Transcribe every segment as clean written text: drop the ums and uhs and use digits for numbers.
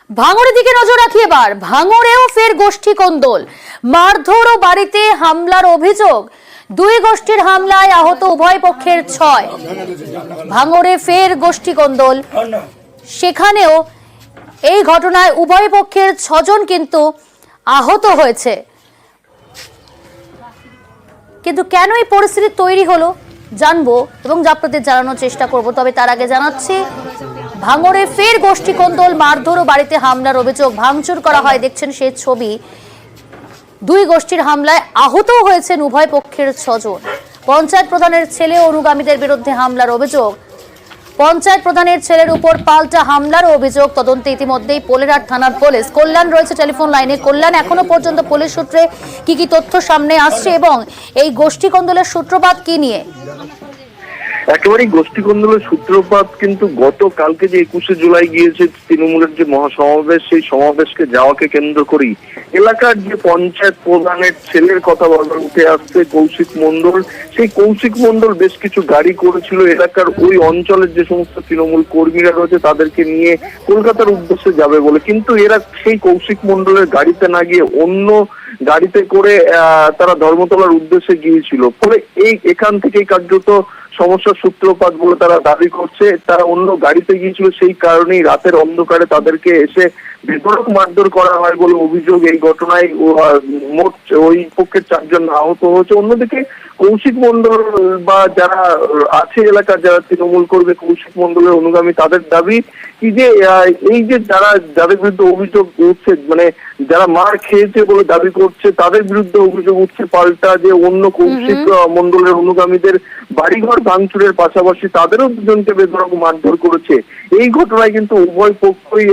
ভাঙড়ের দিকে নজর রাখি এবার। ভাঙড়েও ফের গোষ্ঠী কোন্দল, মারধর ও বাড়িতে হামলার অভিযোগ। দুই গোষ্ঠীর হামলায় আহত উভয় পক্ষের 6। ভাঙড়ে ফের গোষ্ঠী কোন্দল, সেখানেও এই ঘটনায় উভয় পক্ষের 6 জন কিন্তু আহত হয়েছে। কিন্তু কেন এই পরিস্থিতি তৈরি হলো জানবো এবং আপনাদের জানানোর চেষ্টা করব। তবে তার আগে জানাচ্ছি, ভাঙড়ে ফের গোষ্ঠী কোন্দল, মারধর ও বাড়িতে হামলার অভিযোগ। ভাঙচুর করা হয়, দেখছেন সেই ছবি। দুই গোষ্ঠীর হামলায় আহত হয়েছেন উভয় পক্ষের 6 জন। পঞ্চায়েত প্রধানের ছেলে ও অনুগামীদের বিরুদ্ধে হামলার অভিযোগ। পঞ্চায়েত প্রধানের ছেলের উপর পাল্টা হামলার অভিযোগ। তদন্তে ইতিমধ্যেই পোলেরহাট থানার পুলিশ। কল্যাণ রয়েছে টেলিফোন লাইনে। কল্যাণ, এখনো পর্যন্ত পুলিশ সূত্রে কি তথ্য সামনে আসছে এবং এই গোষ্ঠী কোন্দলের সূত্রপাত কি নিয়ে? একেবারেই গোষ্ঠী কোন্দলের সূত্রপাত কিন্তু গতকালকে যে 21শে জুলাই গিয়েছে তৃণমূলের যে মহাসমাবেশ, সেই সমাবেশকে যাওয়াকে কেন্দ্র করেই এলাকার যে পঞ্চায়েত প্রধানের ছেলের কথা বারবার উঠে আসছে, কৌশিক মণ্ডল। সেই কৌশিক মণ্ডল বেশ কিছু গাড়ি করেছিল এলাকার ওই অঞ্চলের যে সমস্ত তৃণমূল কর্মীরা রয়েছে তাদেরকে নিয়ে কলকাতার উদ্দেশ্যে যাবে বলে, কিন্তু এরা সেই কৌশিক মণ্ডলের গাড়িতে না গিয়ে অন্য গাড়িতে করে তারা ধর্মতলার উদ্দেশ্যে গিয়েছিল। ফলে এখান থেকেই কার্যত সমস্যার সূত্রপাত বলে তারা দাবি করছে। তারা অন্য গাড়িতে গিয়েছিল, সেই কারণেই রাতের অন্ধকারে তাদেরকে এসে বেধড়ক মারধর করা হয় বলে অভিযোগ। এই ঘটনায় মোট ওই পক্ষের 4 জন আহত হয়েছে। অন্যদিকে কৌশিক মণ্ডল বা যারা আছে এলাকার যারা তৃণমূল করবে, কৌশিক মণ্ডলের অনুগামী, তাদের দাবি কি যে এই যে যাদের বিরুদ্ধে অভিযোগ উঠছে, মানে যারা মার খেয়েছে বলে দাবি করছে, তাদের বিরুদ্ধে অভিযোগ উঠছে পাল্টা যে অন্য কৌশিক মণ্ডলের অনুগামীদের বাড়িঘর ভাঙচুরের পাশাপাশি তাদেরও দুজনকে বেধড়ক মারধর করেছে। এই ঘটনায় কিন্তু উভয় পক্ষই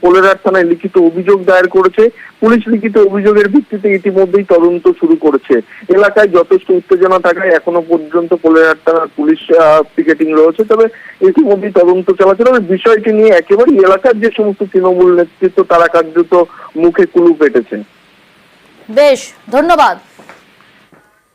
পোলেরহাট থানায় লিখিত অভিযোগ দায়ের করেছে। পুলিশ লিখিত অভিযোগের ভিত্তিতে ইতিমধ্যেই তদন্ত শুরু করেছে। এলাকায় যথেষ্ট উত্তেজনা থাকায় এখনো পর্যন্ত পোলেরহাট থানার পুলিশ পিকেটিং রয়েছে। তবে ইতিমধ্যেই তদন্ত চালাচ্ছে। তবে বিষয়টি নিয়ে একেবারেই এলাকার যে সমস্ত তৃণমূল নেতৃত্ব তারা কার্যত মুখে কুলু পেটেছে। বেশ, ধন্যবাদ।